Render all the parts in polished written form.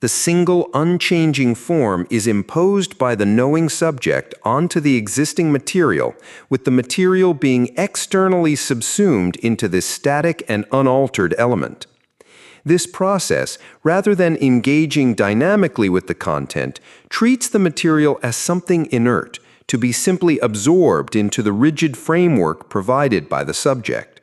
The single unchanging form is imposed by the knowing subject onto the existing material, with the material being externally subsumed into this static and unaltered element. This process, rather than engaging dynamically with the content, treats the material as something inert, to be simply absorbed into the rigid framework provided by the subject.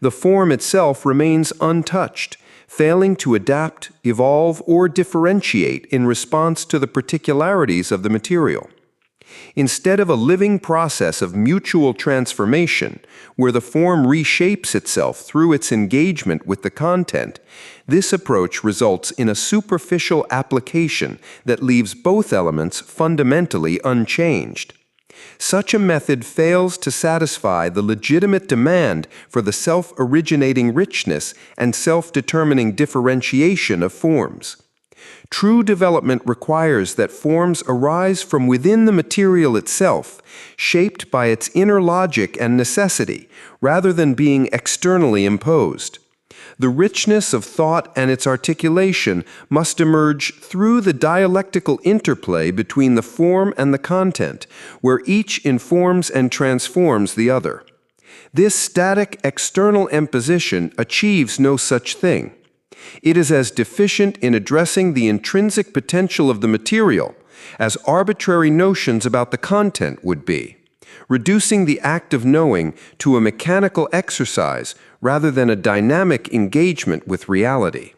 The form itself remains untouched, failing to adapt, evolve, or differentiate in response to the particularities of the material. Instead of a living process of mutual transformation, where the form reshapes itself through its engagement with the content, this approach results in a superficial application that leaves both elements fundamentally unchanged. Such a method fails to satisfy the legitimate demand for the self-originating richness and self-determining differentiation of forms. True development requires that forms arise from within the material itself, shaped by its inner logic and necessity, rather than being externally imposed. The richness of thought and its articulation must emerge through the dialectical interplay between the form and the content, where each informs and transforms the other. This static external imposition achieves no such thing. It is as deficient in addressing the intrinsic potential of the material as arbitrary notions about the content would be, reducing the act of knowing to a mechanical exercise rather than a dynamic engagement with reality.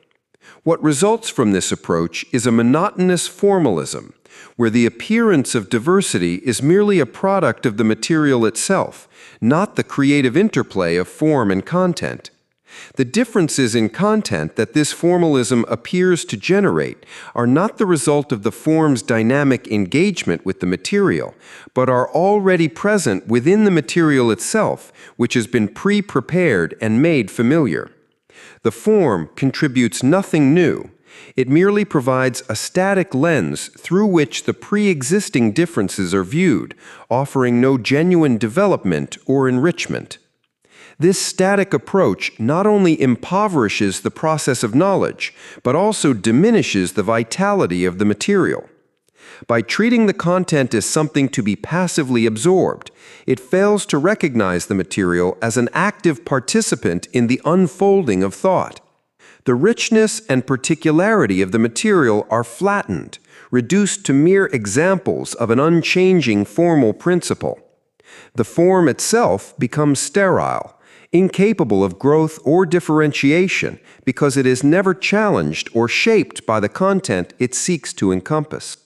What results from this approach is a monotonous formalism, where the appearance of diversity is merely a product of the material itself, not the creative interplay of form and content. The differences in content that this formalism appears to generate are not the result of the form's dynamic engagement with the material, but are already present within the material itself, which has been pre-prepared and made familiar. The form contributes nothing new. It merely provides a static lens through which the pre-existing differences are viewed, offering no genuine development or enrichment. This static approach not only impoverishes the process of knowledge, but also diminishes the vitality of the material. By treating the content as something to be passively absorbed, it fails to recognize the material as an active participant in the unfolding of thought. The richness and particularity of the material are flattened, reduced to mere examples of an unchanging formal principle. The form itself becomes sterile, incapable of growth or differentiation because it is never challenged or shaped by the content it seeks to encompass.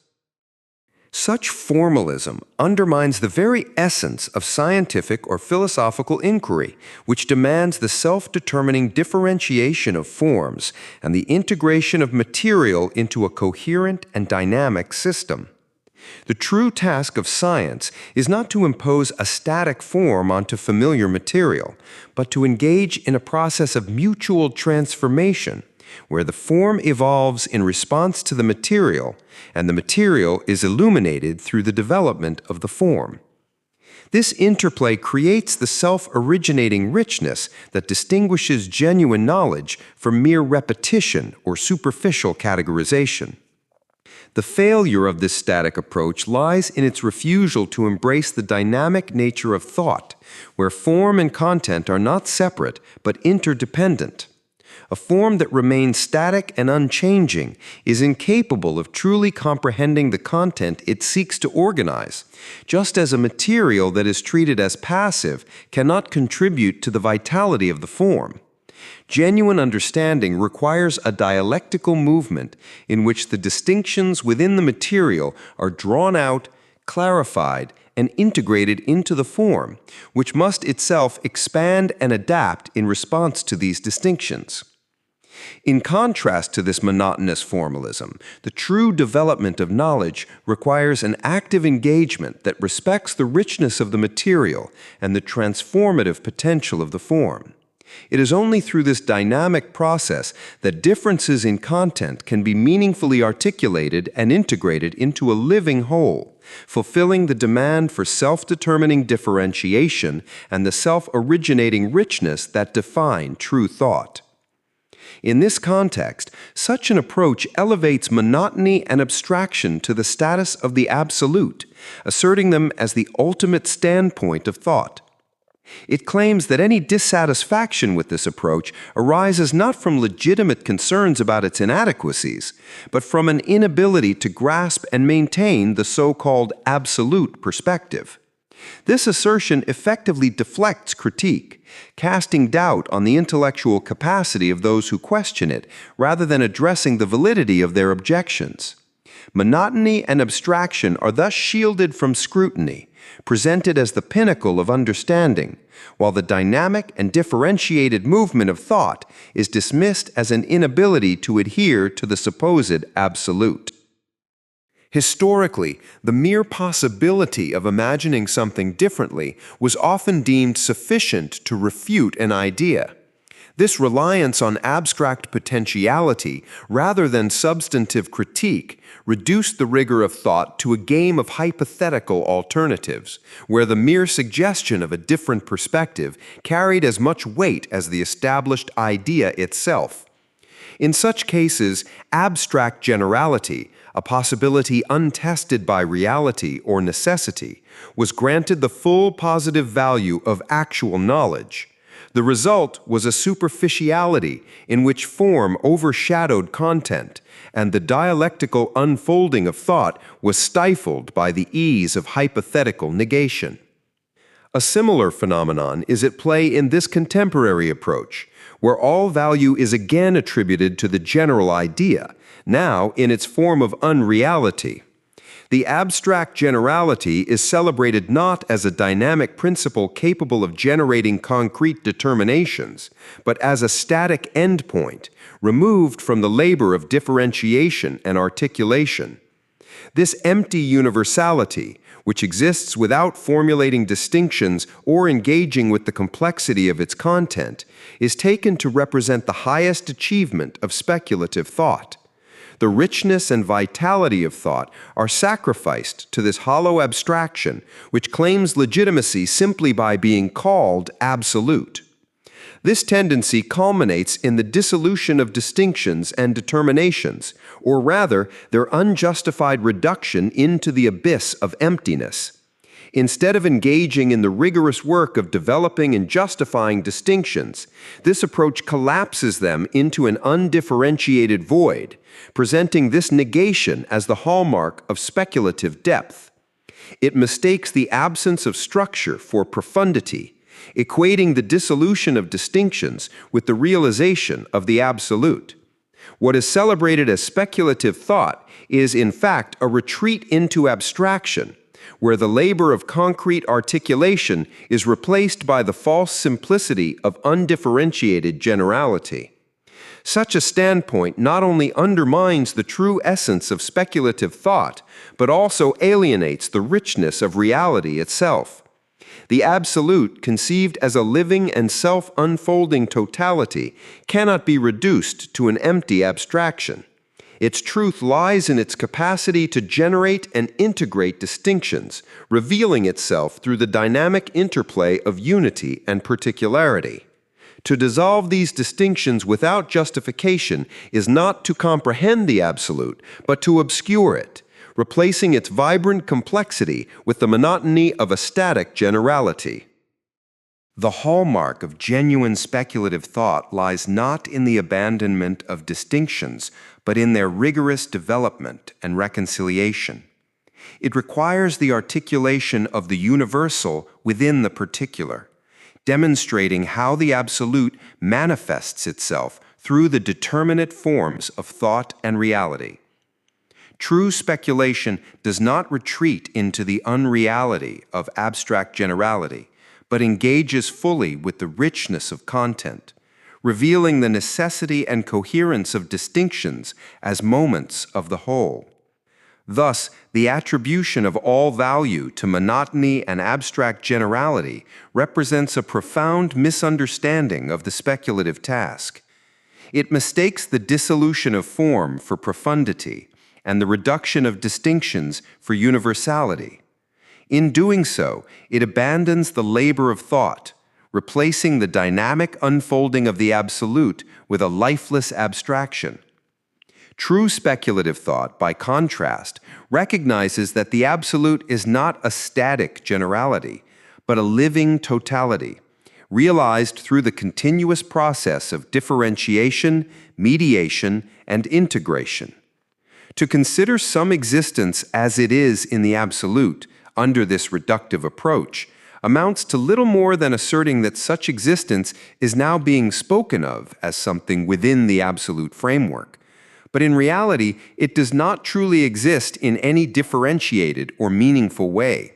Such formalism undermines the very essence of scientific or philosophical inquiry, which demands the self-determining differentiation of forms and the integration of material into a coherent and dynamic system. The true task of science is not to impose a static form onto familiar material, but to engage in a process of mutual transformation, where the form evolves in response to the material, and the material is illuminated through the development of the form. This interplay creates the self-originating richness that distinguishes genuine knowledge from mere repetition or superficial categorization. The failure of this static approach lies in its refusal to embrace the dynamic nature of thought, where form and content are not separate but interdependent. A form that remains static and unchanging is incapable of truly comprehending the content it seeks to organize, just as a material that is treated as passive cannot contribute to the vitality of the form. Genuine understanding requires a dialectical movement in which the distinctions within the material are drawn out, clarified, and integrated into the form, which must itself expand and adapt in response to these distinctions. In contrast to this monotonous formalism, the true development of knowledge requires an active engagement that respects the richness of the material and the transformative potential of the form. It is only through this dynamic process that differences in content can be meaningfully articulated and integrated into a living whole, fulfilling the demand for self-determining differentiation and the self-originating richness that define true thought. In this context, such an approach elevates monotony and abstraction to the status of the absolute, asserting them as the ultimate standpoint of thought. It claims that any dissatisfaction with this approach arises not from legitimate concerns about its inadequacies, but from an inability to grasp and maintain the so-called absolute perspective. This assertion effectively deflects critique, casting doubt on the intellectual capacity of those who question it, rather than addressing the validity of their objections. Monotony and abstraction are thus shielded from scrutiny, presented as the pinnacle of understanding, while the dynamic and differentiated movement of thought is dismissed as an inability to adhere to the supposed absolute. Historically, the mere possibility of imagining something differently was often deemed sufficient to refute an idea. This reliance on abstract potentiality rather than substantive critique reduced the rigor of thought to a game of hypothetical alternatives, where the mere suggestion of a different perspective carried as much weight as the established idea itself. In such cases, abstract generality, a possibility untested by reality or necessity, was granted the full positive value of actual knowledge. The result was a superficiality in which form overshadowed content, and the dialectical unfolding of thought was stifled by the ease of hypothetical negation. A similar phenomenon is at play in this contemporary approach, where all value is again attributed to the general idea, now in its form of unreality. The abstract generality is celebrated not as a dynamic principle capable of generating concrete determinations, but as a static endpoint, removed from the labor of differentiation and articulation. This empty universality, which exists without formulating distinctions or engaging with the complexity of its content, is taken to represent the highest achievement of speculative thought. The richness and vitality of thought are sacrificed to this hollow abstraction, which claims legitimacy simply by being called absolute. This tendency culminates in the dissolution of distinctions and determinations, or rather, their unjustified reduction into the abyss of emptiness. Instead of engaging in the rigorous work of developing and justifying distinctions, this approach collapses them into an undifferentiated void, presenting this negation as the hallmark of speculative depth. It mistakes the absence of structure for profundity, equating the dissolution of distinctions with the realization of the absolute. What is celebrated as speculative thought is, in fact, a retreat into abstraction, where the labor of concrete articulation is replaced by the false simplicity of undifferentiated generality. Such a standpoint not only undermines the true essence of speculative thought, but also alienates the richness of reality itself. The absolute, conceived as a living and self-unfolding totality, cannot be reduced to an empty abstraction. Its truth lies in its capacity to generate and integrate distinctions, revealing itself through the dynamic interplay of unity and particularity. To dissolve these distinctions without justification is not to comprehend the absolute, but to obscure it, replacing its vibrant complexity with the monotony of a static generality. The hallmark of genuine speculative thought lies not in the abandonment of distinctions, but in their rigorous development and reconciliation. It requires the articulation of the universal within the particular, demonstrating how the absolute manifests itself through the determinate forms of thought and reality. True speculation does not retreat into the unreality of abstract generality, but engages fully with the richness of content, revealing the necessity and coherence of distinctions as moments of the whole. Thus, the attribution of all value to monotony and abstract generality represents a profound misunderstanding of the speculative task. It mistakes the dissolution of form for profundity and the reduction of distinctions for universality. In doing so, it abandons the labor of thought, replacing the dynamic unfolding of the absolute with a lifeless abstraction. True speculative thought, by contrast, recognizes that the absolute is not a static generality, but a living totality, realized through the continuous process of differentiation, mediation, and integration. To consider some existence as it is in the absolute, under this reductive approach, amounts to little more than asserting that such existence is now being spoken of as something within the absolute framework. But in reality, it does not truly exist in any differentiated or meaningful way.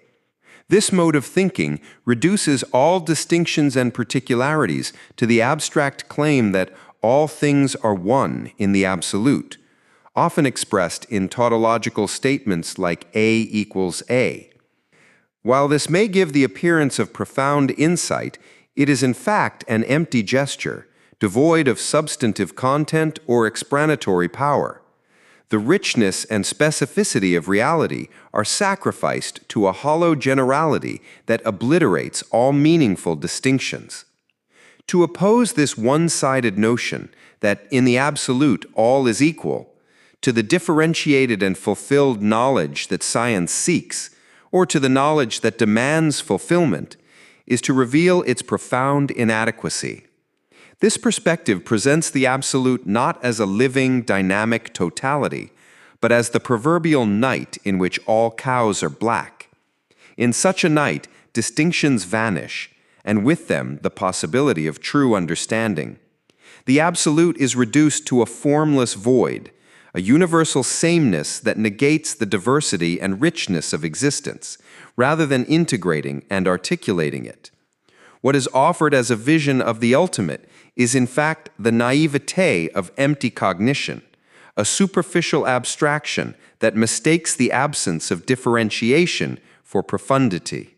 This mode of thinking reduces all distinctions and particularities to the abstract claim that all things are one in the absolute, often expressed in tautological statements like A equals A. While this may give the appearance of profound insight, it is in fact an empty gesture, devoid of substantive content or explanatory power. The richness and specificity of reality are sacrificed to a hollow generality that obliterates all meaningful distinctions. To oppose this one-sided notion that in the absolute all is equal, to the differentiated and fulfilled knowledge that science seeks, or to the knowledge that demands fulfillment, is to reveal its profound inadequacy. This perspective presents the absolute not as a living, dynamic totality, but as the proverbial night in which all cows are black. In such a night, distinctions vanish, and with them the possibility of true understanding. The absolute is reduced to a formless void, a universal sameness that negates the diversity and richness of existence, rather than integrating and articulating it. What is offered as a vision of the ultimate is in fact the naivete of empty cognition, a superficial abstraction that mistakes the absence of differentiation for profundity.